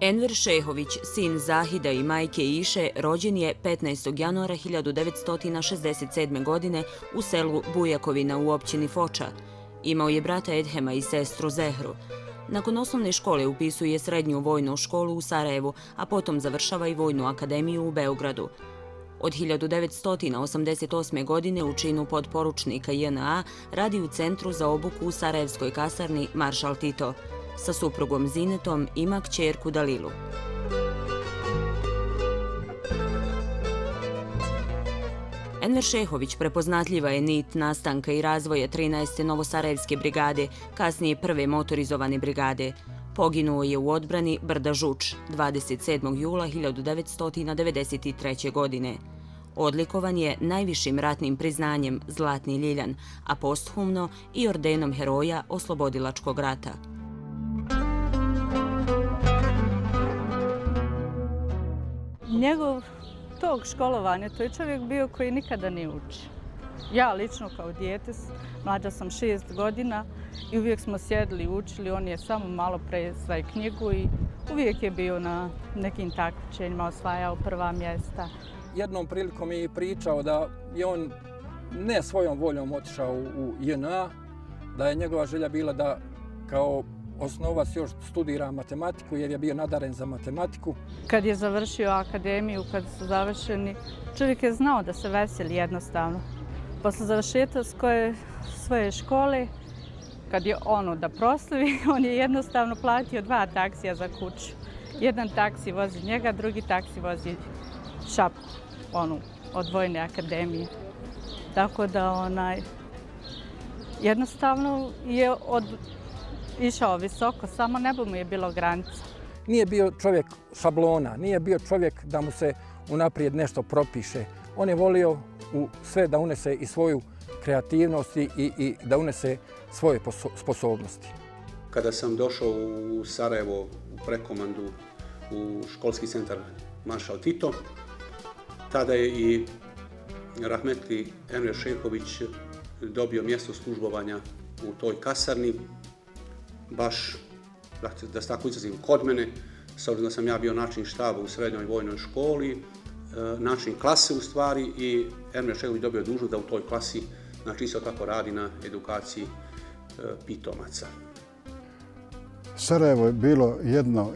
Enver Šehović, sin Zahida i majke Iše, rođen je 15. januara 1967. godine u selu Bujakovina u općini Foča. Imao je brata Edhema i sestru Zehru. Nakon osnovne škole upisuje srednju vojnu školu u Sarajevu, a potom završava i Vojnu akademiju u Beogradu. Od 1988. godine u činu podporučnika JNA radi u Centru za obuku u Sarajevskoj kasarni Maršal Tito. Sa suprugom Zinetom ima kćerku Dalilu. Enver Šehović prepoznatljiva je nit nastanka i razvoja 13. Novosarajevske brigade, kasnije prve motorizovane brigade. Poginuo je u odbrani Brda Žuč 27. jula 1993. godine. Odlikovan je najvišim ratnim priznanjem Zlatni ljiljan, a posthumno i ordenom Heroja Oslobodilačkog rata. Njegov tog školovanja, to je čovjek bio koji nikada ne uči. Ja lično kao dijete, mlađa sam 6 godina i uvijek smo sjedili i učili. On je samo malo presvaju knjigu i uvijek je bio na nekim takmičenjima, osvajao prva mjesta. Jednom prilikom je pričao da je on ne svojom voljom otišao u JNA, da je njegova želja bila da kao osnovac još studira matematiku jer je bio nadaren za matematiku. Kad je završio akademiju, kad su završeni, čovjek je znao da se veseli jednostavno. Posle završetka svoje škole, kad je da proslavi, on je jednostavno platio 2 taksija za kuću. Jedan taksi vozi njega, drugi taksi vozi šapku, od Vojne akademije. Tako da jednostavno je išao visoko, samo nebo mu je bilo granica. Nije bio čovjek šablona, nije bio čovjek da mu se unaprijed nešto propiše. On je volio u sve da unese i svoju kreativnost i da unese svoje sposobnosti. Kada sam došao u Sarajevo u prekomandu u školski centar Maršal Tito, tada je i rahmetli Enver Šehović dobio mjesto službovanja u toj kasarni, baš, da se tako izrazim, kod mene, s obzirom da sam ja bio načelnik štaba u srednjoj vojnoj školi, načelnik klase u stvari, i Enver Šehović dobio dužnost da u toj klasi, znači isto tako radi na edukaciji pitomaca. Sarajevo je bilo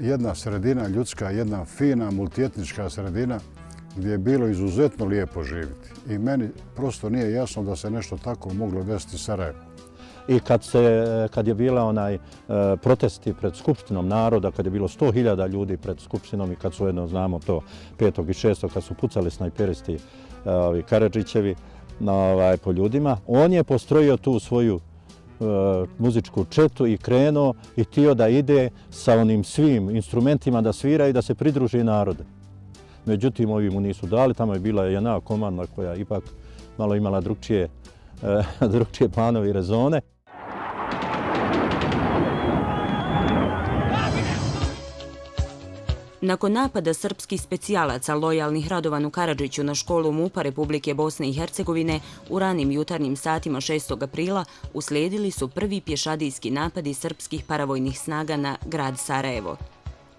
jedna sredina ljudska, jedna fina multietnička sredina gdje je bilo izuzetno lijepo živjeti. I meni prosto nije jasno da se nešto tako moglo desiti Sarajevu. I kad je bila protesti pred Skupštinom naroda, kad je bilo 100.000 ljudi pred Skupštinom i kad su, znamo to, 5. i 6. kad su pucali snajperisti Karadžićevi po ljudima, on je postrojio tu svoju muzičku četu i krenuo i htio da ide sa onim svim instrumentima da svira i da se pridruži narode. Međutim, ovi mu nisu dali, tamo je bila jedna komanda koja ipak malo imala drugčije planove i rezone. Nakon napada srpskih specijalaca lojalnih Radovanu Karadžiću na školu MUP-a Republike Bosne i Hercegovine u ranim jutarnjim satima 6. aprila uslijedili su prvi pješadijski napadi srpskih paravojnih snaga na grad Sarajevo.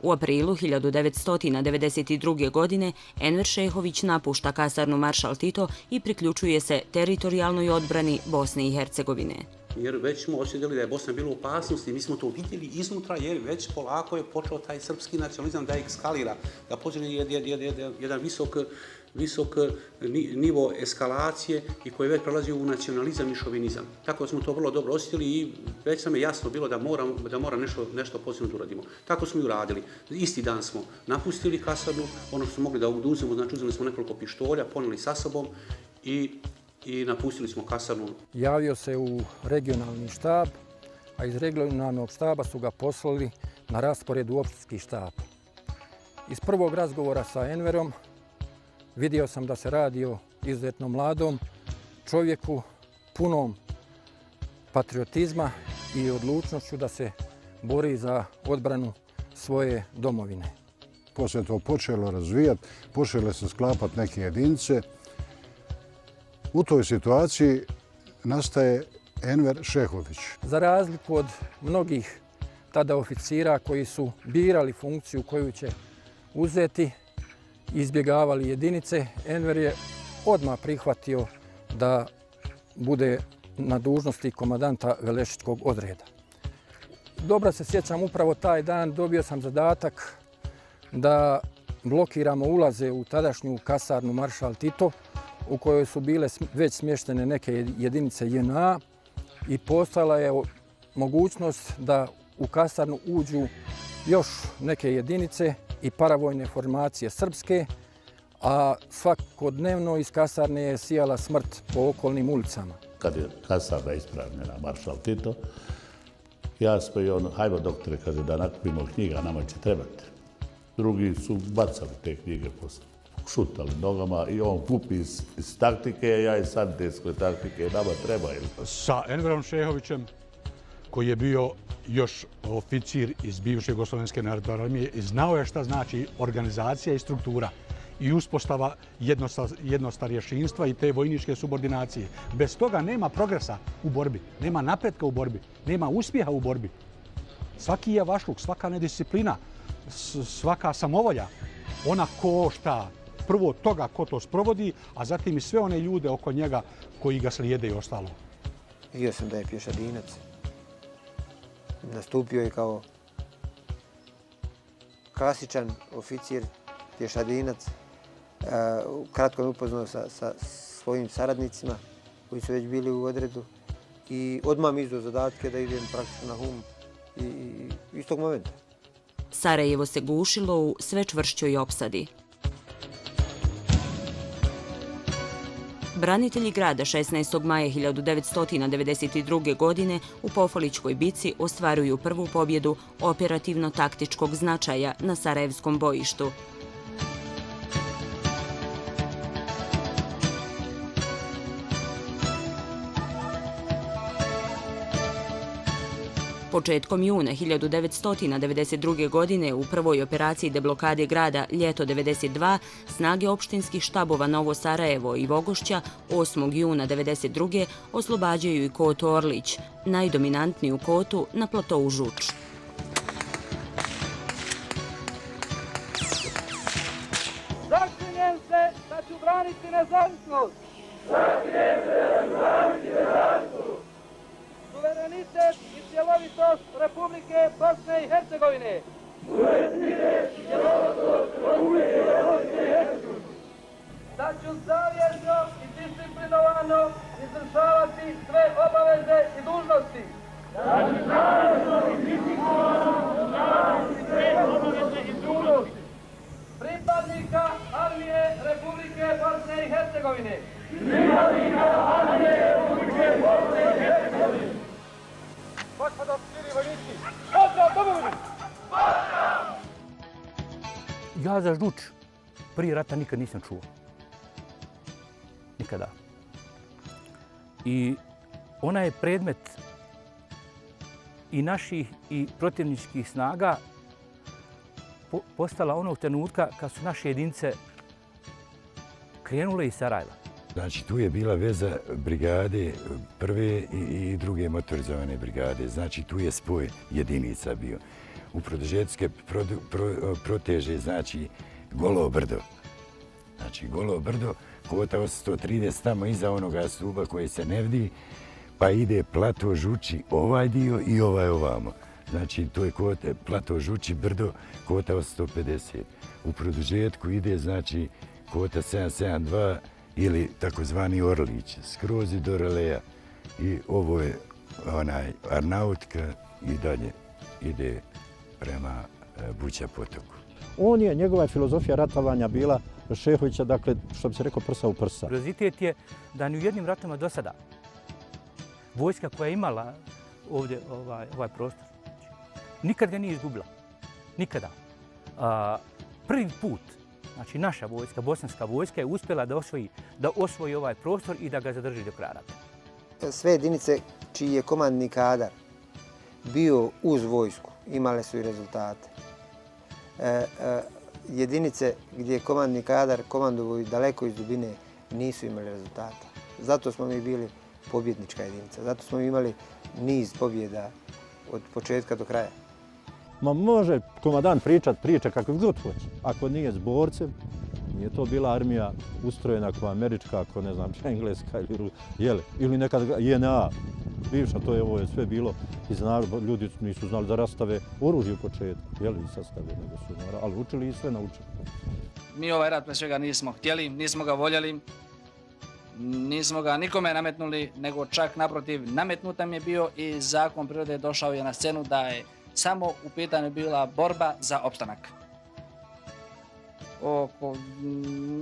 U aprilu 1992. godine Enver Šehović napušta kasarnu Maršal Tito i priključuje se teritorijalnoj odbrani Bosne i Hercegovine. Jer već smo osjetili da je Bosna bila u opasnosti, mi smo to vidjeli iznutra jer već polako je počeo taj srpski nacionalizam da ekskalira, da počne jedan visok nivo eskalacije i koji je već prelazio u nacionalizam i šovinizam. Tako smo to vrlo dobro osjetili i već nam je jasno bilo da mora nešto posebno da uradimo. Tako smo i uradili. Isti dan smo napustili kasarnu, ono što smo mogli da oduzmemo, znači uzeli smo nekoliko pištolja, ponijeli sa sobom i napustili smo kasarnu. Javio se u regionalni štab, a iz regionalnog štaba su ga poslali na raspored u općinski štab. Iz prvog razgovora sa Enverom vidio sam da se radi o izuzetno mladom čovjeku, punom patriotizma i odlučnošću da se bori za odbranu svoje domovine. Poslije to počelo razvijati, počele se sklapati neke jedinice. U toj situaciji nastaje Enver Šehović. Za razliku od mnogih tada oficira koji su birali funkciju koju će uzeti, izbjegavali jedinice. Enver je odmah prihvatio da bude na dužnosti komandanta Velešičkog odreda. Dobro se sjećam, upravo taj dan dobio sam zadatak da blokiramo ulaze u tadašnju kasarnu Maršal Tito, u kojoj su bile već smještene neke jedinice JNA i postojala je mogućnost da u kasarnu uđu još neke jedinice i paravojne formacije srpske, a svakodnevno iz kasarne je sijala smrt po okolnim ulicama. Kad je kasarna ispravljena Maršal Tito, ja smo i on, hajmo doktore, kaže da nakupimo knjiga, nama će trebati. Drugi su bacali te knjige, šutali nogama i on kupi iz taktike, ja iz sanitetske taktike, nama trebaju. Sa Enverom Šehovićem, koji je bio još oficir iz bivše Jugoslovenske narodne armije i znao je šta znači organizacija i struktura i uspostava jednostarješinstva i te vojničke subordinacije. Bez toga nema progresa u borbi, nema napretka u borbi, nema uspjeha u borbi. Svaki javašluk, svaka nedisciplina, svaka samovolja, ona košta prvo toga ko to sprovodi, a zatim i sve one ljude oko njega koji ga slijede i ostalo. Vidio sam da je pješadinac. Nastupio je kao klasičan oficir, pješadinac. Kratko me upoznao sa svojim saradnicima koji su već bili u odredu i odmah mi izdao zadatke da idem praktično na Hum i istog momenta. Sarajevo se gušilo u sve čvršćoj opsadi. Branitelji grada 16. maja 1992. godine u Pofoličkoj bici ostvaruju prvu pobjedu operativno-taktičkog značaja na Sarajevskom bojištu. Početkom juna 1992. godine u prvoj operaciji deblokade grada Ljeto 92 snage opštinskih štabova Novo Sarajevo i Vogošća 8. juna 1992. oslobađaju i kotu Orlić, najdominantniju kotu na platovu Žuč. Zaklinjem se da ću braniti nezavisnost. Zaklinjem se da ću braniti nezavisnost. Suverenitet i cjelovitost Republike Bosne i Hercegovine. Suverenitet i cjelovitost Republike Bosne i Hercegovine. Da ću savjesno i disciplinovano izvršavati sve obaveze i dužnosti. Da ću savjesno i disciplinovano izvršavati sve obaveze i dužnosti. Pripadnika Armije Republike Bosne i Hercegovine. Pripadnika Armije Republike Bosne i Hercegovine. Gospodo oficiri vojnici, pozdrav domovini! Pozdrav! Ja za Žuč prije rata nikad nisam čuo. Nikada. I ona je predmet i naših i protivničkih snaga postala onog trenutka kad su naše jedinice krenule iz Sarajeva. Znači, tu je bila veza brigade prve i druge motorizovane brigade. Znači, tu je spoj jedinica bio. U produžetske proteže, znači, Golo brdo. Znači, Golo brdo, kota 830 tamo iza onoga stuba koji se ne vidi, pa ide plato Žuči ovaj dio i ovaj ovamo. Znači, to je kota, plato Žuči brdo, kota 850. U produžetku ide, znači, kota 772, ili takozvani Orlić, skroz i do Releja. I ovo je Arnautka i dalje ide prema Buća potoku. Njegova je filozofija ratovanja bila Šehovića, dakle, što bi se rekao, prsa u prsa. Kuriozitet je da ni u jednim ratovima do sada vojska koja je imala ovdje ovaj prostor, nikad ga nije izgubila. Nikada. Prvi put, znači naša vojska, bosanska vojska je uspjela da osvoji ovaj prostor i da ga zadrži do kraja rata. Sve jedinice čiji je komandni kadar bio uz vojsku imale su i rezultate. Jedinice gdje je komandni kadar komandovao daleko iz dubine nisu imali rezultata. Zato smo mi bili pobjednička jedinica. Zato smo imali niz pobjeda od početka do kraja. Ma može komandant pričat priče kakve god hoće. Ako nije s borcem, nije to bila armija ustrojena kao američka, ako ne znam, engleska ili nekad JNA. Bivša, ovo je sve bilo iz naroda. Ljudi nisu znali da rastave oružje u početku, i sastave, nego su ali učili i sve naučili. Mi ovaj rat pre svega nismo htjeli, nismo ga voljeli, nismo ga nikome nametnuli, nego čak naprotiv nametnut nam je bio i zakon prirode došao je na scenu da je samo u pitanju bila borba za opstanak.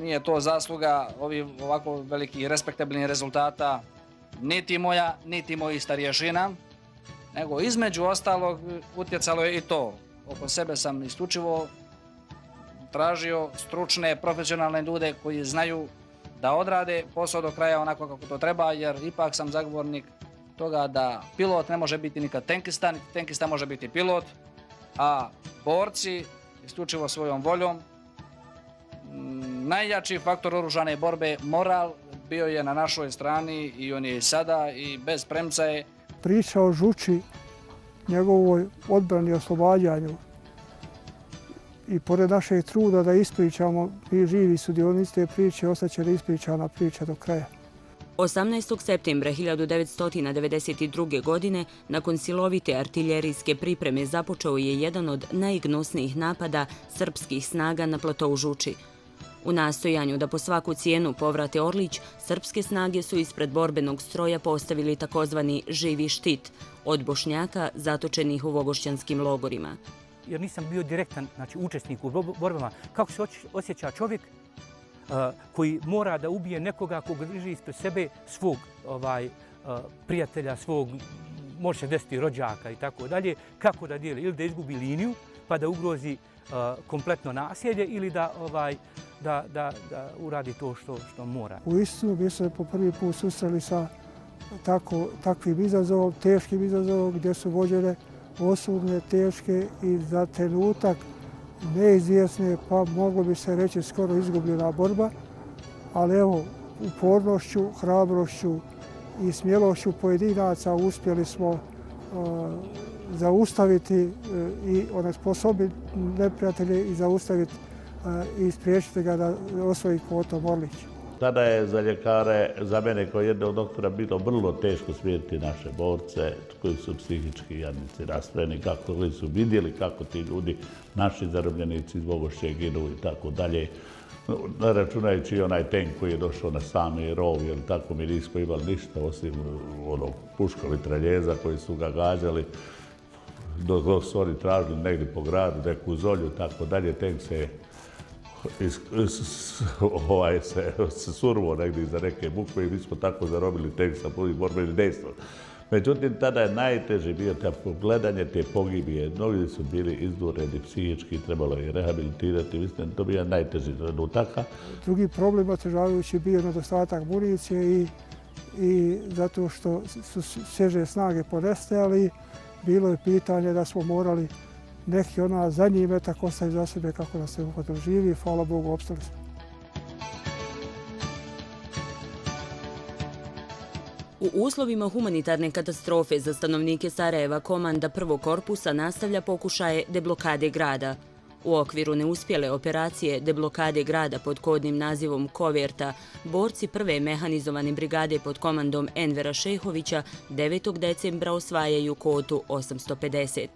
Nije to zasluga ovih ovako velikih respektabilnih rezultata niti moja, niti mojih starješina, nego između ostalog utjecalo je i to. Oko sebe sam isključivo tražio stručne, profesionalne ljude koji znaju da odrade posao do kraja onako kako to treba, jer ipak sam zagovornik toga da pilot ne može biti nikad tenkista, niti tenkista može biti pilot, a borci isključivo svojom voljom. Najjači faktor oružane borbe, moral, bio je na našoj strani i on je i sada i bez premca je. Priča o Žuči, njegovoj odbrani i oslobađanju i pored našeg truda da ispričamo, mi živi sudionici te priče, ostaće da ispričana priča do kraja. 18. septembra 1992. godine, nakon silovite artiljerijske pripreme, započeo je jedan od najgnosnijih napada srpskih snaga na platou Žuči. U nastojanju da po svaku cijenu povrate Orlić, srpske snage su ispred borbenog stroja postavili takozvani živi štit od Bošnjaka zatočenih u vogošćanskim logorima. Jer nisam bio direktan učesnik u borbama. Kako se osjeća čovjek koji mora da ubije nekoga koga drži ispred sebe, svog prijatelja, svog, može se desiti rođaka i tako dalje, kako da dijeli, ili da izgubi liniju pa da ugrozi kompletno naselje ili da uradi to što mora. U istinu bi se po prvi put susreli sa takvim izazovom, teškim izazovom gdje su vođene osudne, teške i za trenutak neizvjesne, pa moglo bi se reći skoro izgubljena borba. Ali evo, upornošću, hrabrošću i smjelošću pojedinaca uspjeli smo zaustaviti i onesposobiti neprijatelje i zaustaviti i spriječiti ga da osvoji kvotom Orlić. Tada je za ljekare, za mene kao jednog doktora, bilo vrlo teško smijetiti naše borce koji su psihički jadnici rastrojeni, kako su vidjeli kako ti ljudi, naši zarobljenici iz Vogošće ginu i tako dalje. Ne računajući onaj tank koji je došao na sami rov, jer tako mi nismo imali ništa osim onog puška mitraljeza koji su ga gađali. Dok su oni tražili negdje po gradu, neku zolju, tako dalje, tank se survo negdje za neke bukve i mi smo tako zarobili tank sa punim borbenim dejstvom. Međutim, tada je najteže bio gledanje te pogibije. Mnogi su bili izdureni psihički, trebalo je rehabilitirati. Mislim, to bio najteži trenutaka. Drugi problem otežavajući bio nedostatak municije i zato što su svježe snage ponestajali, bilo je pitanje da smo morali neki zadnji metak ostaviti za sebe kako da se uhvatili živi i hvala Bogu opstali smo. U uslovima humanitarne katastrofe za stanovnike Sarajeva komanda prvog korpusa nastavlja pokušaje deblokade grada. U okviru neuspjele operacije deblokade grada pod kodnim nazivom Koverta, borci prve mehanizovane brigade pod komandom Envera Šehovića 9. decembra osvajaju kvotu 850.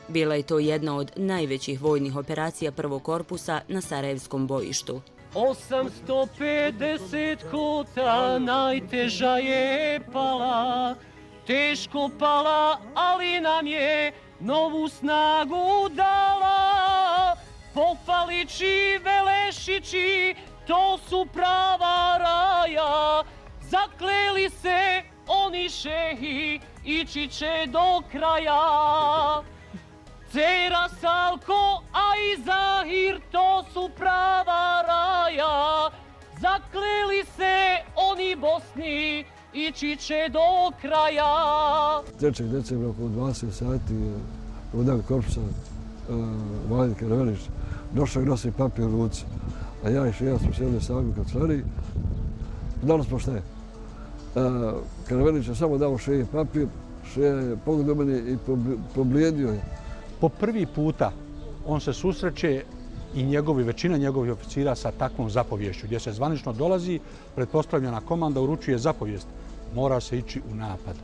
Bila je to jedna od najvećih vojnih operacija prvog korpusa na Sarajevskom bojištu. 850 kota najteža je pala, teško pala, ali nam je novu snagu dala. Pofalići, Velešići, to su prava raja, zakleli se oni šehi, ići će do kraja. Cera, Salko, a i Zahir, to su prava raja. Zakleli se oni Bosni, ići će do kraja. 3. decembra oko 20 sati komandant korpusa Valjen Karavelić došao i nosi papir u ruci. A ja i Šeja smo sjedili sami u kancelariji. Dali smo šta je. Karavelić je samo dao Šeji papir. Šeja je pogledao mene i poblijedio je. Po prvi puta on se susreće i većina njegovih oficira sa takvom zapovješću, gdje se zvanično dolazi, pretpostavljena komanda uručuje zapovijest, mora se ići u napad.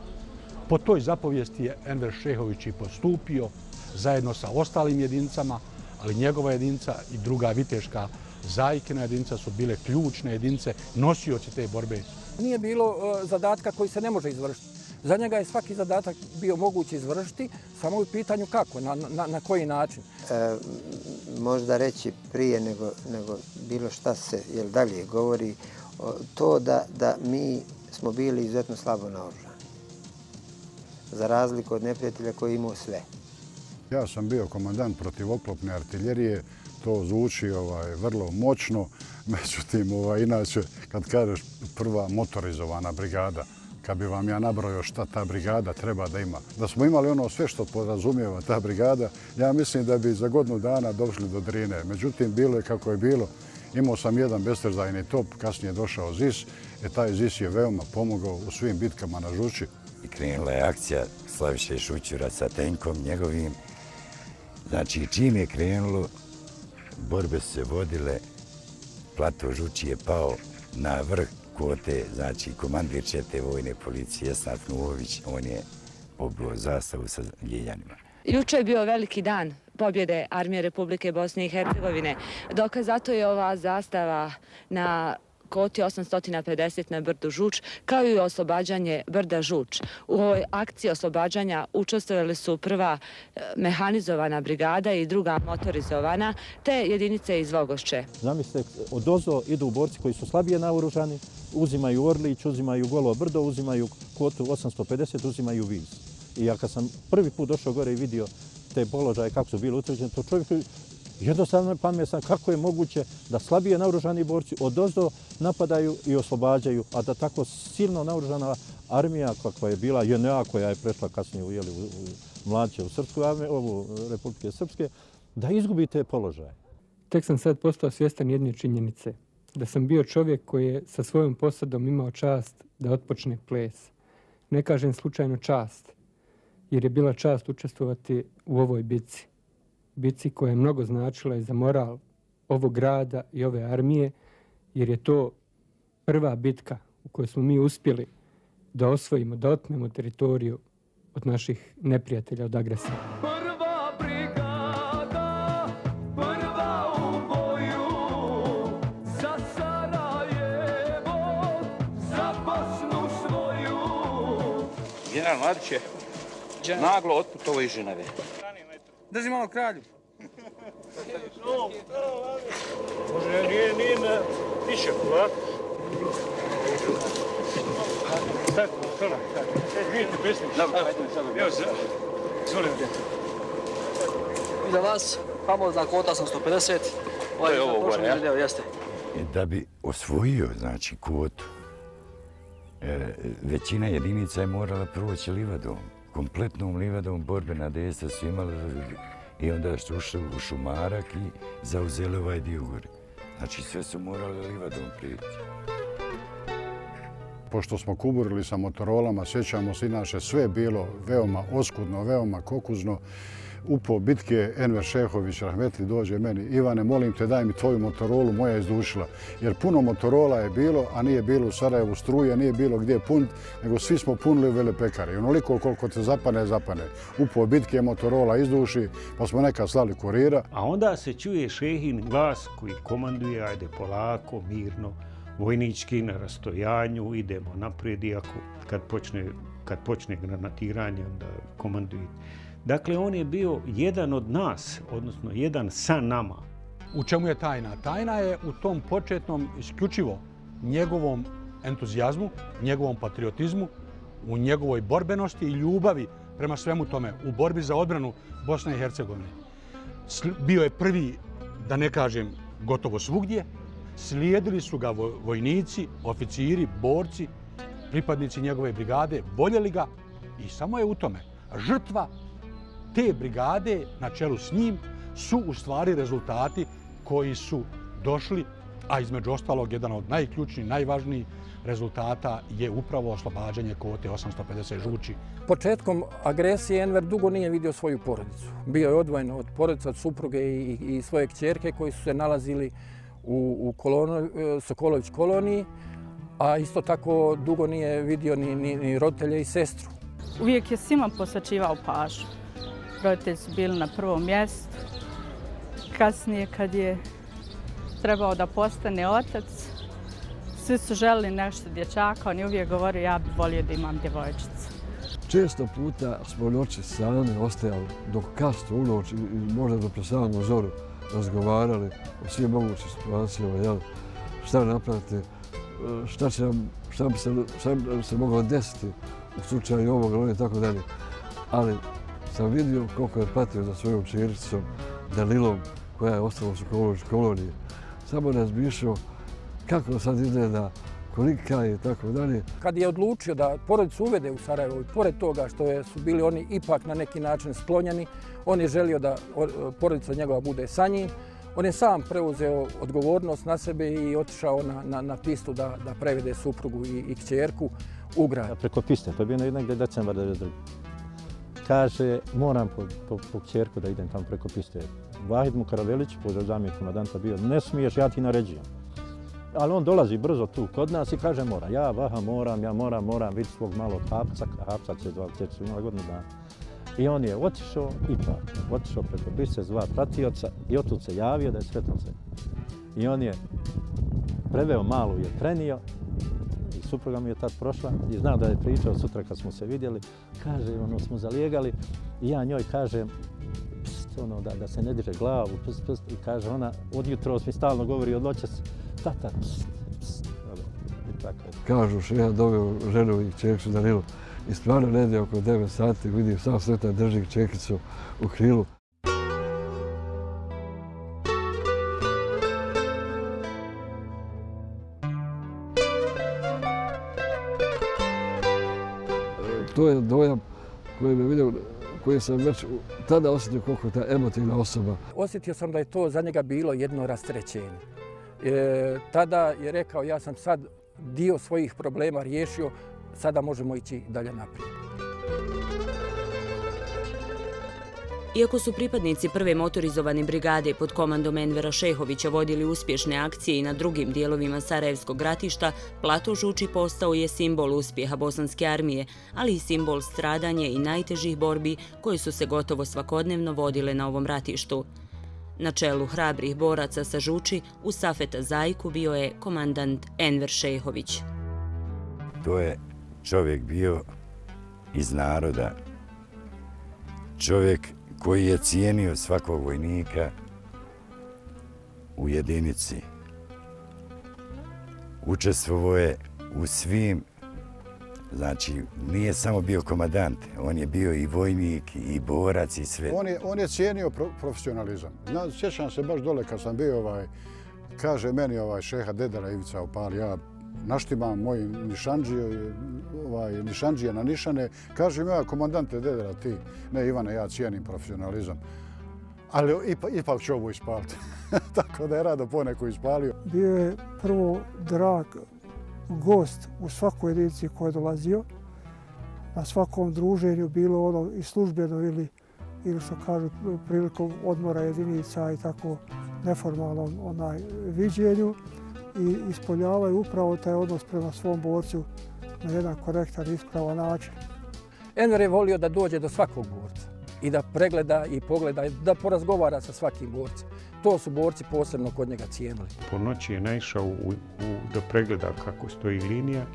Po toj zapovijesti je Enver Šehović i postupio zajedno sa ostalim jedinicama, ali njegova jedinica i druga viteška Zajkina jedinica su bile ključne jedinice, nosioci te borbe. Nije bilo zadatka koji se ne može izvršiti. Za njega je svaki zadatak bio moguće izvršiti, samo u pitanju kako, na koji način. Možda reći prije nego bilo šta se dalje govori, to da mi smo bili izuzetno slabo naoružani. Za razliku od neprijatelja koji je imao sve. Ja sam bio komandant protivoklopne artiljerije, to zvuči vrlo moćno, međutim, inače, kad kažeš prva motorizovana brigada, kad bi vam ja nabrojao šta ta brigada treba da ima. Da smo imali ono sve što podrazumijeva ta brigada, ja mislim da bi za godinu dana došli do Drine. Međutim, bilo je kako je bilo. Imao sam jedan bestrzajni top, kasnije je došao ZIS, taj ZIS je veoma pomogao u svim bitkama na Žuči. I krenula je akcija Slaviše Šućura sa tenkom njegovim. Znači, čim je krenulo, borbe su se vodile, plato Žuči je pao na vrh kote, znači komandir 4. vojne policije Esnaf Nuhović, on je obuo zastavu sa Ljiljanima. Juče je bio veliki dan pobjede Armije Republike Bosne i Hercegovine. Dokaz zato je ova zastava na koti 850 na brdu Žuč, kao i oslobađanje brda Žuč. U ovoj akciji oslobađanja učestvovali su prva mehanizovana brigada i druga motorizovana, te jedinice iz Vogošće. Zamislite, odozdo idu borci koji su slabije naoružani, uzimaju Orlić, uzimaju Golo brdo, uzimaju kotu 850, uzimaju Vis. I ja kad sam prvi put došao gore i vidio te položaje kako su bili utvrđeni, to čovjek jednostavno pametan kako je moguće da slabije naoružani borci odozdo napadaju i oslobađaju, a da tako silno naoružana armija kakva je bila JNA koja je prešla kasnije u Mladiće u Srpsku armiju, ovu Republike Srpske, da izgubi te položaje. Tek sam sad postao svjestan jedne činjenice, da sam bio čovjek koji je sa svojom posadom imao čast da otpočne ples. Ne kažem slučajno čast, jer je bila čast učestvovati u ovoj bitci. Bitci koja je mnogo značila i za moral ovog grada i ove armije, jer je to prva bitka u kojoj smo mi uspjeli da osvojimo, da otmemo teritoriju od naših neprijatelja, od agresora. Prva brigada, prva u boju, za Sarajevo, za Bosnu svoju. General Mladić je naglo otputovao iz Ženeve. Drži malo kralju. Može, nije na više polako. Tako, kola. Vidite pesnik. Dobro, ajde sad. Evo se. Zvolim te. I za vas, famozna kota 850. To je ovo gore, ja? Jeste. Da bi osvojio, znači, kotu, većina jedinica je morala proći livadom. Kompletnom livadom borbena dejstva su imali i onda su ušli u Šumarak i zauzeli ovaj dio gore. Znači sve su morali livadom prijeći. Pošto smo kuburili sa motorolama, sjećamo se inače sve je bilo veoma oskudno, veoma kokuzno. Upo bitke Enver Šehović rahmetli dođe meni: Ivane, molim te, daj mi tvoju motorolu, moja je izdušila. Jer puno motorola je bilo, a nije bilo u Sarajevu struje, nije bilo gdje punit, nego svi smo punili u velepekare. I onoliko koliko te zapane, zapane. Upo bitke motorola izduši, pa smo nekad slali kurira. A onda se čuje Šehin glas koji komanduje, ajde polako, mirno, vojnički na rastojanju, idemo naprijed, iako kad počne granatiranje, onda komanduje. Dakle, on je bio jedan od nas, odnosno jedan sa nama. U čemu je tajna? Tajna je u tom početnom isključivo njegovom entuzijazmu, njegovom patriotizmu, u njegovoj borbenosti i ljubavi prema svemu tome, u borbi za odbranu Bosne i Hercegovine. Bio je prvi, da ne kažem gotovo svugdje, slijedili su ga vojnici, oficiri, borci, pripadnici njegove brigade, voljeli ga i samo je u tome žrtva te brigade na čelu s njim su u stvari rezultati koji su došli, a između ostalog jedan od najključnijih, najvažnijih, rezultata je upravo oslobađanje kvote 850 žuči. Početkom agresije Enver dugo nije vidio svoju porodicu. Bio je odvojen od porodice, od supruge i svoje kćerke koji su se nalazili u Sokolović koloniji, a isto tako dugo nije vidio ni roditelje i sestru. Uvijek je svima posvećivao pažnju. Roditelji su bili na prvom mjestu. Kasnije, kad je trebao da postane otac, svi su želili nešto dječaka. On je uvijek govorio, ja bih volio da imam djevojčicu. Često puta smo noći sami ostajali dok kasno u noć i možda do presamnu zoru razgovarali o svim mogućim situacijama, šta napraviti, šta bi se moglo desiti u slučaju ovoga, ono i tako dalje. Ali sam vidio koliko je patio za svojom čericom Danilom, koja je ostala u Sokolović koloniji. Samo razmišljao kako sad izgleda, kolika je i tako dalje. Kad je odlučio da porodicu uvede u Sarajevo, i pored toga što su bili oni ipak na neki način sklonjeni, on je želio da porodica njegova bude sa njim. On je sam preuzeo odgovornost na sebe i otišao na pistu da prevede suprugu i kćerku u grad. Preko piste, to je bio negdje decembar 1992. Kaže, moram po kćerku da idem tamo preko piste. Vahid Mukaravelić, zamjenik komandanta bio, ne smiješ, ja ti naređujem. Ali on dolazi brzo tu kod nas i kaže mora. Ja, Vaha, moram vidjeti svog malog Hapca. Hapca će zvati, će imala godinu dana. I on je otišao preko piste, zva pratioca i otud se javio da je Svetonce. I on je preveo malu, je krenio i supruga mi je tad prošla i zna da je pričao sutra kad smo se vidjeli. Kaže, smo zalijegali i ja njoj kažem da se ne diže glavu, i kaže ona, od jutros mi stalno govori od noćas, tata, Kažu šeha doveo ženu i kćerku Danilu i stvarno negdje oko 9 sati vidim sam Svetan drži kćerkicu u krilu. To je dojam koji me vidio, koji sam već tada osjetio koliko je ta emotivna osoba. Osjetio sam da je to za njega bilo jedno rasterećenje. Tada je rekao, ja sam sad dio svojih problema riješio, sada možemo ići dalje naprijed. Iako su pripadnici prve motorizovane brigade pod komandom Envera Šehovića vodili uspješne akcije i na drugim dijelovima Sarajevskog ratišta, plato Žuči postao je simbol uspjeha bosanske armije, ali i simbol stradanja i najtežih borbi koje su se gotovo svakodnevno vodile na ovom ratištu. Na čelu hrabrih boraca sa Žuči u Safeta Zajku bio je komandant Enver Šehović. To je čovjek bio iz naroda, čovjek koji je cijenio svakog vojnika u jedinici. Učestvovao je u svim, znači nije samo bio komandant, on je bio i vojnik, i borac, i sve. On je cijenio profesionalizam. Sjećam se baš dole kad sam bio, kaže meni šeha Dedara Ivica Opali, ja naštimam moj nišanđije na nišane, kažem ja, komandante Dedara, ti, ne Ivane, ja cijenim profesionalizam. Ali ipak ću ovo ispaliti. Tako da je rado poneku ispalio. Bio je prvo drag gost u svakoj jedinici koja je dolazio. Na svakom druženju, bilo ono i službeno ili što kažu prilikom odmora jedinica i tako neformalnom viđenju. I ispoljavaju upravo taj odnos prema svom borcu na jedan korektan i ispravan način. Enver je volio da dođe do svakog borca i da pregleda i pogleda, da porazgovara sa svakim borcem. To su borci posebno kod njega cijenili. Po noći je naišao da pregleda kako stoji linija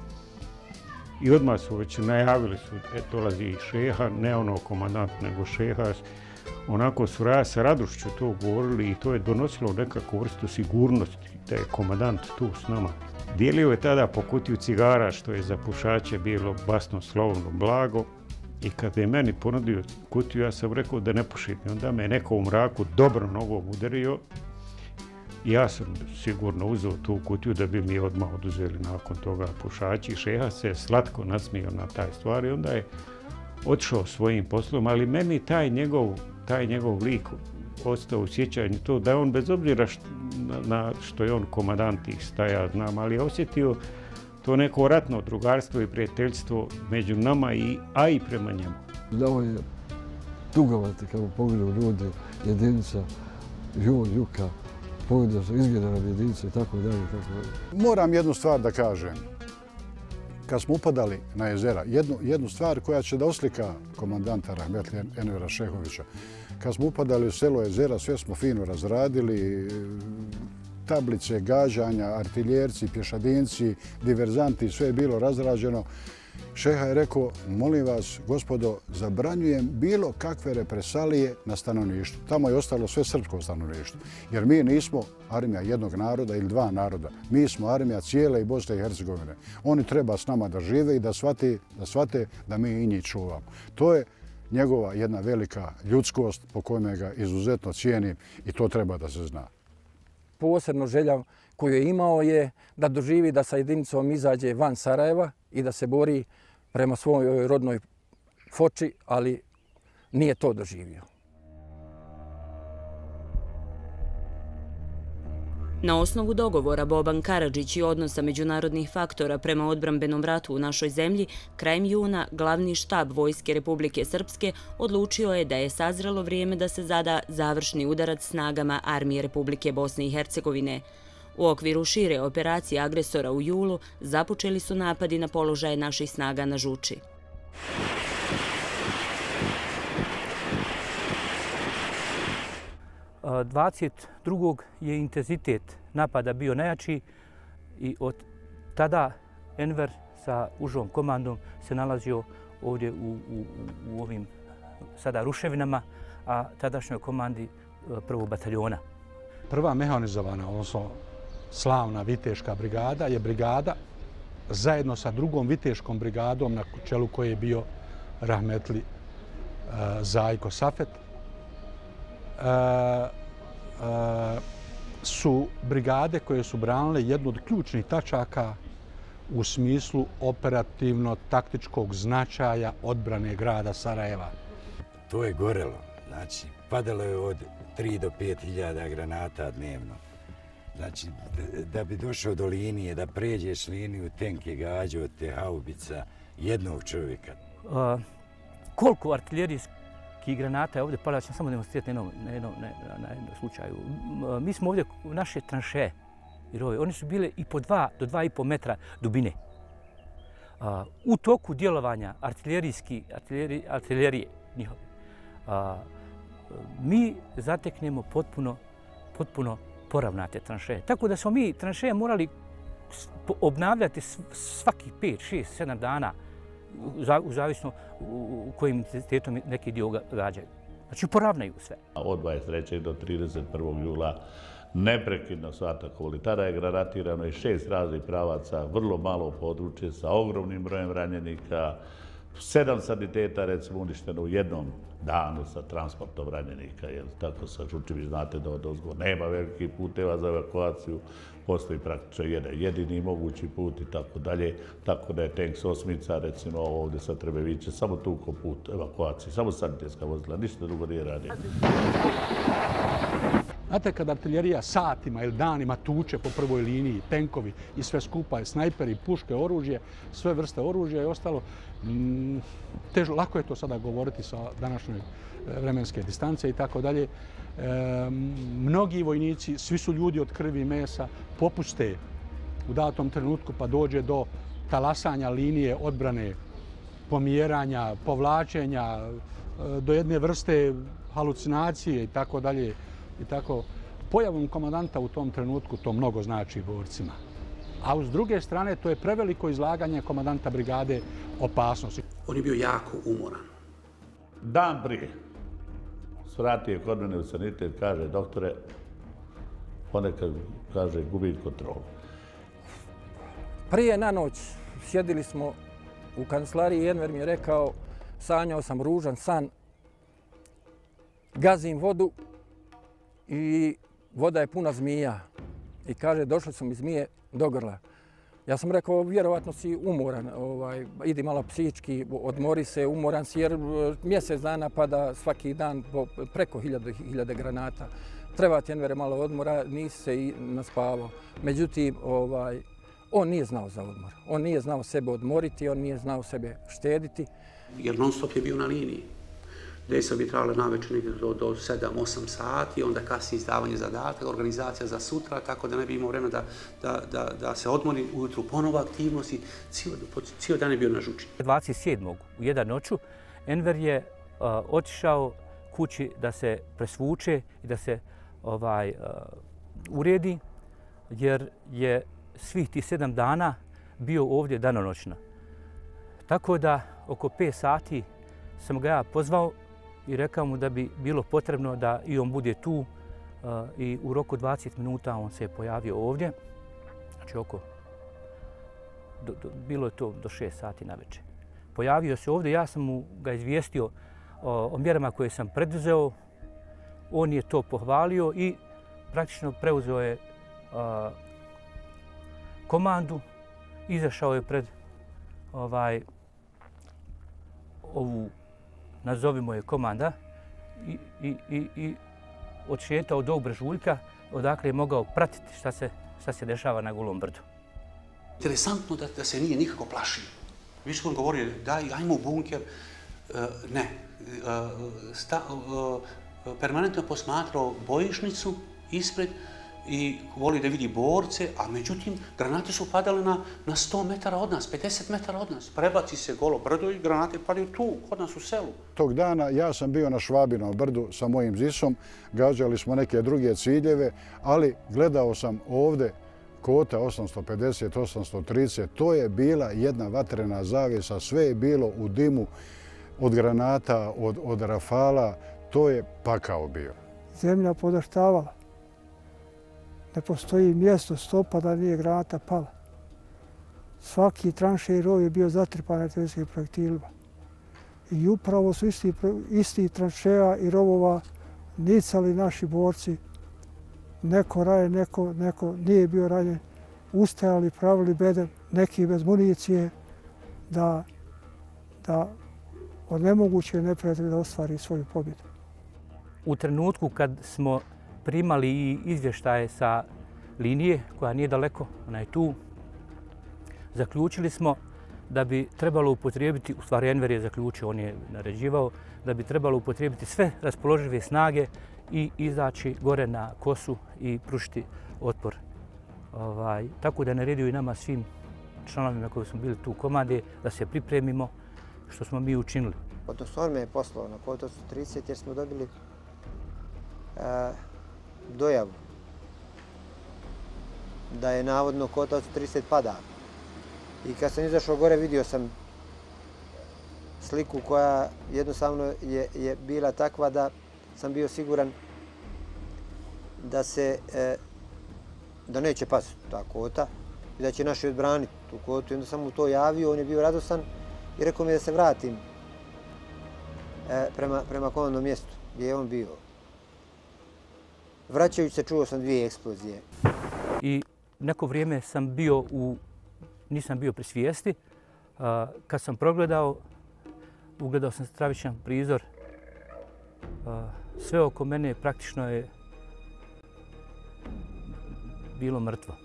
i odmah su već najavili dolazi i šeha, ne ono komandant nego šeha. Onako su sa radošću to govorili i to je donosilo nekakvu vrstu sigurnosti da je komandant tu s nama. Dijelio je tada po kutiju cigara što je za pušače bilo basnoslovno blago i kada je meni ponudio kutiju ja sam rekao da ne pušim. Onda me neko u mraku dobro nogom udario i ja sam sigurno uzeo tu kutiju da bi mi odmah oduzeli nakon toga pušači. Šeha se slatko nasmijao na taj stvar i onda je otišao svojim poslom, ali meni taj njegov lik ostao u sjećanju to da je on bez obzira što je on komandant ih staja, znam, ali je osjetio to neko ratno drugarstvo i prijateljstvo među nama, a i prema njemu. Znao je tugovati kako pogledaju ljudi, jedinica, juka, pogledaju su izgledane jedinice i tako dalje. Moram jednu stvar da kažem. Kad smo upadali na jezera, jednu stvar koja će da oslika komandanta rahmetli Envera Šehovića. Kad smo upadali u selo jezera, sve smo fino razradili, tablice gađanja, artiljerci, pješadinci, diverzanti, sve je bilo razrađeno. Šeha je rekao, molim vas, gospodo, zabranjujem bilo kakve represalije na stanovništvu. Tamo je ostalo sve srpsko stanovništvo. Jer mi nismo armija jednog naroda ili dva naroda. Mi smo armija cijele i Bosne i Hercegovine. Oni treba s nama da žive i da shvate da mi i njih čuvamo. To je njegova jedna velika ljudskost po kojoj ga izuzetno cijenim i to treba da se zna. Posebno želja koju je imao je da doživi da sa jedinicom izađe van Sarajeva i da se bori prema svojoj rodnoj Foči, ali nije to doživio. Na osnovu dogovora Boban Karadžić i odnosa međunarodnih faktora prema odbrambenom ratu u našoj zemlji, krajem juna glavni štab Vojske Republike Srpske odlučio je da je sazrelo vrijeme da se zada završni udarac snagama Armije Republike Bosne i Hercegovine. U okviru šire operacije agresora u julu započeli su napadi na položaje naših snaga na Žuči. Uh, 22. je intenzitet napada bio najjači i od tada Enver sa užom komandom se nalazio ovdje u ovim sada ruševinama, a tadašnjoj komandi prvog bataljona. Prva mehanizovana, odnosno slavna Viteška brigada je brigada zajedno sa drugom Viteškom brigadom na čelu koje je bio rahmetli Zajko Safet, su brigade koje su branile jednu od ključnih tačaka u smislu operativno-taktičkog značaja odbrane grada Sarajeva. To je gorelo. Znači, padalo je od 3 do 5 hiljada granata dnevno. Znači, da bi došao do linije, da pređeš liniju, tank je gađao od te haubica jednog čovjeka. Koliko artiljerijskih granata je ovdje pala, ću samo demonstrirati na jednom slučaju. Mi smo ovdje u naše tranšeje, jer oni su bile i po 2 do 2,5 metra dubine. U toku djelovanja artiljerije njihove, mi zateknemo potpuno poravnate tranšeje. Tako da smo mi tranšeje morali obnavljati svakih 5, 6, 7 dana, zavisno u kojim intenzitetom neki dio gađaju. Znači, poravnaju sve. Od 23. do 31. jula neprekidno su atakovali. Tada je granatirano i 6 raznih pravaca, vrlo malo područje sa ogromnim brojem ranjenika, 7 saniteta recimo uništeno u jednom danu sa transportom ranjenika. Tako sa Žučevi znate da odozgo nema velikih puteva za evakuaciju, postoji praktično jedini mogući put i tako dalje. Tako da je tank s 8 recimo ovdje sa Trebeviće samo tuko put evakuacije, samo sanitetska vozila, ništa drugo nije radio. Znate, kad artiljerija satima ili danima tuče po prvoj liniji, tenkovi i sve skupa, snajperi, puške, oružje, sve vrste oružja i ostalo, lako je to sada govoriti sa današnje vremenske distance i tako dalje. Mnogi vojnici, svi su ljudi od krvi i mesa, popuste u datom trenutku pa dođe do talasanja linije odbrane, pomjeranja, povlačenja, do jedne vrste halucinacije i tako dalje. I tako, pojavom komandanta u tom trenutku to mnogo znači borcima. A s druge strane, to je preveliko izlaganje komandanta brigade opasnosti. On je bio jako umoran. Dan prije svratio kod mene u sanitet, kaže, doktore, ponekad, kaže, gubi kontrolu. Prije na noć sjedili smo u kancelariji i Enver mi je rekao, sanjao sam ružan san, gazim vodu, i voda je puna zmija. I kaže, došli su mi zmije do grla. Ja sam rekao, vjerovatno si umoran, idi malo psihički, odmori se, umoran si, jer mjesec dana pada svaki dan preko 1000 granata. Treba ti, Envere, malo odmora, nisi se i naspavao. Međutim, On nije znao za odmor. On nije znao sebe odmoriti, on nije znao sebe štediti. Jer non stop je bio na liniji. Dejstva bi trebala navečer do 7-8 sati, onda kasnije izdavanje zadataka, organizacija za sutra, tako da ne bi imao vremena da se odmori, ujutru ponovo aktivnosti, cijel dan je bio na žuči. 27. u 1 noću Enver je otišao kući da se presvuče i da se uredi, jer je svih tih 7 dana bio ovdje danonoćno. Tako da oko 5 sati sam ga ja pozvao i rekao mu da bi bilo potrebno da i on bude tu i u roku 20 minuta on se je pojavio ovdje. Znači bilo je to do 6 sati na večer. Pojavio se ovdje, ja sam mu ga izvijestio o mjerama koje sam preduzeo. On je to pohvalio i praktično preuzeo je komandu, izašao je pred ovu, nazovimo je komanda, i odšetao do Brežuljka, odakle je mogao pratiti šta se dešava na Golom brdu. Interesantno da se nije nikako plašio. Vi su on govorili, daj, ajmo u bunker. Ne. Permanentno posmatrao bojišnicu ispred i voli da vidi borce, a međutim granate su padale na 100 metara od nas, 50 metara od nas. Prebaci se Golo brdo i granate padaju tu, kod nas u selu. Tog dana ja sam bio na Švabinom brdu sa mojim zisom, gađali smo neke druge ciljeve, ali gledao sam ovdje Kota 850, 830, to je bila jedna vatrena zavjesa, sve je bilo u dimu od granata, od rafala, to je pakao bio. Zemlja podaštavala. Ne postoji mjesto stopa da nije granata pala. Svaki tranše i rov je bio zatrpan artiljerijskim projektilima. I upravo su isti tranšeja i rovova nicali naši borci. Neko raje, neko nije bio ranjen. Ustajali, pravili bedem, neki bez municije, da onemoguće neprijatelj da ostvari svoju pobjedu. U trenutku kad smo primali i izvještaje sa linije, koja nije daleko, ona je tu, zaključili smo da bi trebalo upotrijebiti, u stvari Enver je zaključio, on je naređivao, da bi trebalo upotrijebiti sve raspoložive snage i izaći gore na kosu i pružiti otpor. Tako da je naredio i nama svim članovima koji smo bili tu u komande da se pripremimo, što smo mi učinili. Odnosno on me je poslao na Kotu 30 jer smo dobili dojavu da je navodno Kota 30 pada. I kad sam izašao gore vidio sam sliku koja jednostavno je bila takva da sam bio siguran da neće pasti ta Kota i da će naši odbraniti tu Kotu. I onda sam mu to javio, on je bio radostan i rekao mi da se vratim prema komandnom mjestu gdje je on bio. Vraćajući se čuo sam 2 eksplozije. I neko vrijeme nisam bio pri svijesti. Kad sam ugledao sam stravičan prizor. Sve oko mene praktično je bilo mrtvo.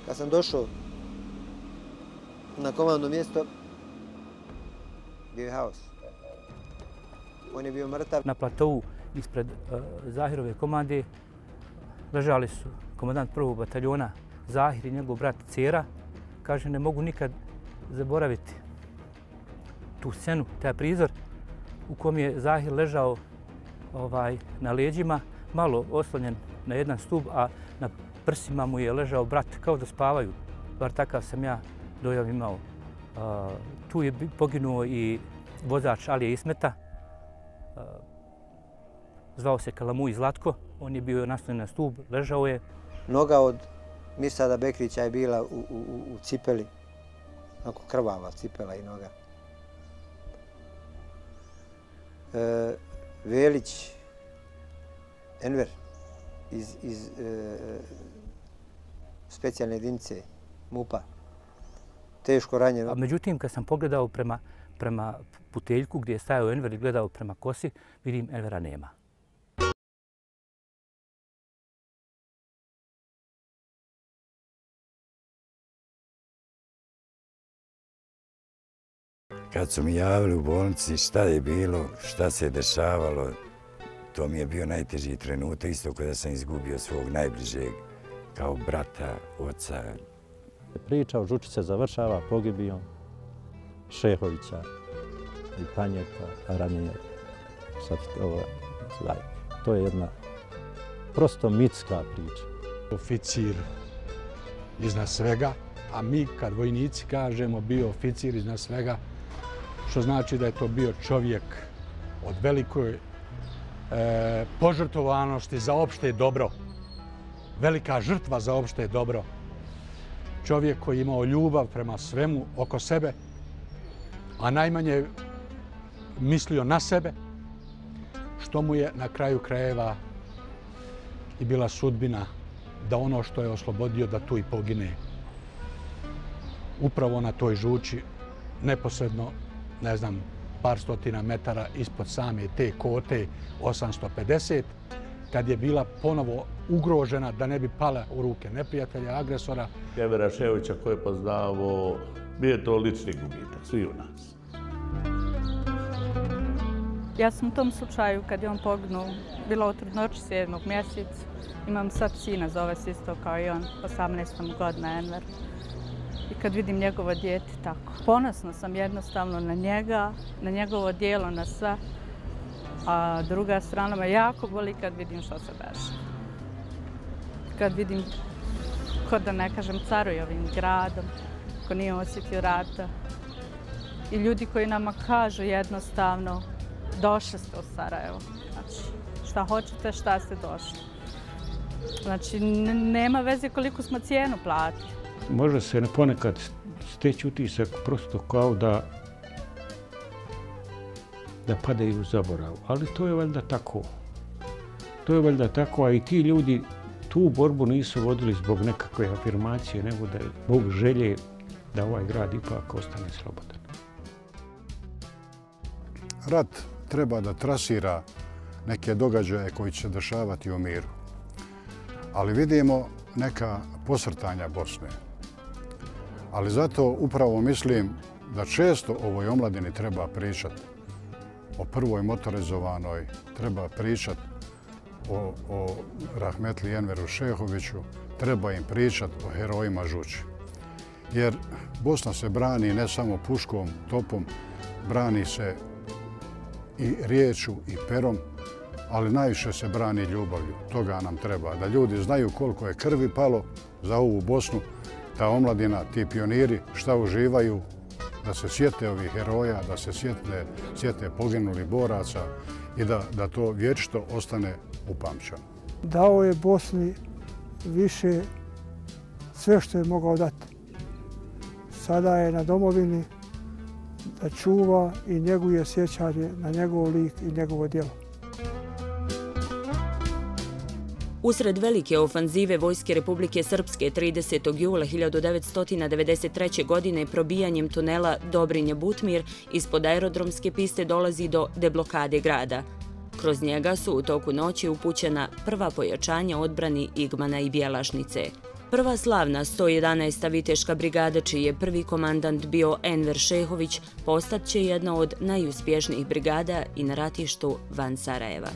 Kad sam došao na komandno mjesto, bio je haos. On je bio mrtav. Na platovu ispred Zahirove komande ležali su komandant 1. bataljona Zahir i njegov brat Cera. Kaže, ne mogu nikad zaboraviti tu scenu, taj prizor u kom je Zahir ležao na leđima, malo oslonjen na jedan stup, a na prsima mu je ležao brat, kao da spavaju. Bar takav sam ja dojam imao. Tu je poginuo i vozač Alije Ismeta. Zvao se Kalamuj Zlatko, on je bio naslonjen na stup, ležao je. Noga od Mirsada Bekrića je bila u cipeli, onako krvava cipela i noga. Velić, Enver iz specijalne jedinice MUP-a, teško ranjeno. Međutim, kad sam pogledao prema puteljku gdje je stajao Enver i gledao prema kosi, vidim Envera nema. kad su mi javili u bolnici šta je bilo, šta se je dešavalo, to mi je bio najteži trenutak, isto kada sam izgubio svog najbližeg kao brata, oca. Priča o Žuči se završava pogibijom Šehovića i Panjeta, ranije Zajke. To je jedna prosto mitska priča. Oficir iznad svega, a mi kad vojnici kažemo bio oficir iznad svega, što znači da je to bio čovjek od velikoj požrtvovanosti za opšte dobro, velika žrtva za opšte dobro. Čovjek koji je imao ljubav prema svemu oko sebe, a najmanje mislio na sebe, što mu je na kraju krajeva i bila sudbina da ono što je oslobodio da tu i pogine. Upravo na toj Žuči, neposredno, ne znam, par stotina metara ispod same te kote 850, kad je bila ponovo ugrožena da ne bi pala u ruke neprijatelja, agresora. Envera Šehovića koji je poznao, bio je to lični gubitak, svi u nas. Ja sam u tom slučaju, kad je on poginuo, bila u trudnoći 7. mjeseca. Imam sad sina, zove se isto kao i on, 18. godina Enver. I kad vidim njegovo dijete, tako. Ponosna sam jednostavno na njega, na njegovo djelo, na sve. A druga strana me jako boli kad vidim što se dešava. Kad vidim, ko da ne kažem, caruje ovim gradom, ko nije osjetio rata. I ljudi koji nama kažu jednostavno, došli ste u Sarajevo. Znači, šta hoćete, šta ste došli. Znači, nema veze koliko smo cijenu platili. Može se ponekad steći utisak prosto kao da padaju u zaborav. Ali to je valjda tako. To je valjda tako, a i ti ljudi tu borbu nisu vodili zbog nekakve afirmacije, nego da je zbog želje da ovaj grad ipak ostane slobodan. Rat treba da trasira neke događaje koji će se dešavati u miru. Ali vidimo neka posrtanja Bosne. Ali zato upravo mislim da često ovoj omladini treba pričati o prvoj motorizovanoj, treba pričati o rahmetli Enveru Šehoviću, treba im pričati o herojima Žuči. Jer Bosna se brani ne samo puškom, topom, brani se i riječu i perom, ali najviše se brani ljubavlju. Toga nam treba, da ljudi znaju koliko je krvi palo za ovu Bosnu, ta omladina, ti pioniri, šta uživaju, da se sjete ovih heroja, da se sjete poginulih boraca i da to vječito ostane upamćeno. Dao je Bosni više sve što je mogao dati. Sada je na domovini da čuva i njeguje sjećanje na njegov lik i njegovo djelo. Usred velike ofanzive Vojske Republike Srpske 30. jula 1993. godine probijanjem tunela Dobrinje-Butmir ispod aerodromske piste dolazi do deblokade grada. Kroz njega su u toku noći upućena prva pojačanja odbrani Igmana i Bjelašnice. Prva slavna 111. viteška brigada, čiji je prvi komandant bio Enver Šehović, postat će jedna od najuspješnijih brigada i na ratištu van Sarajeva.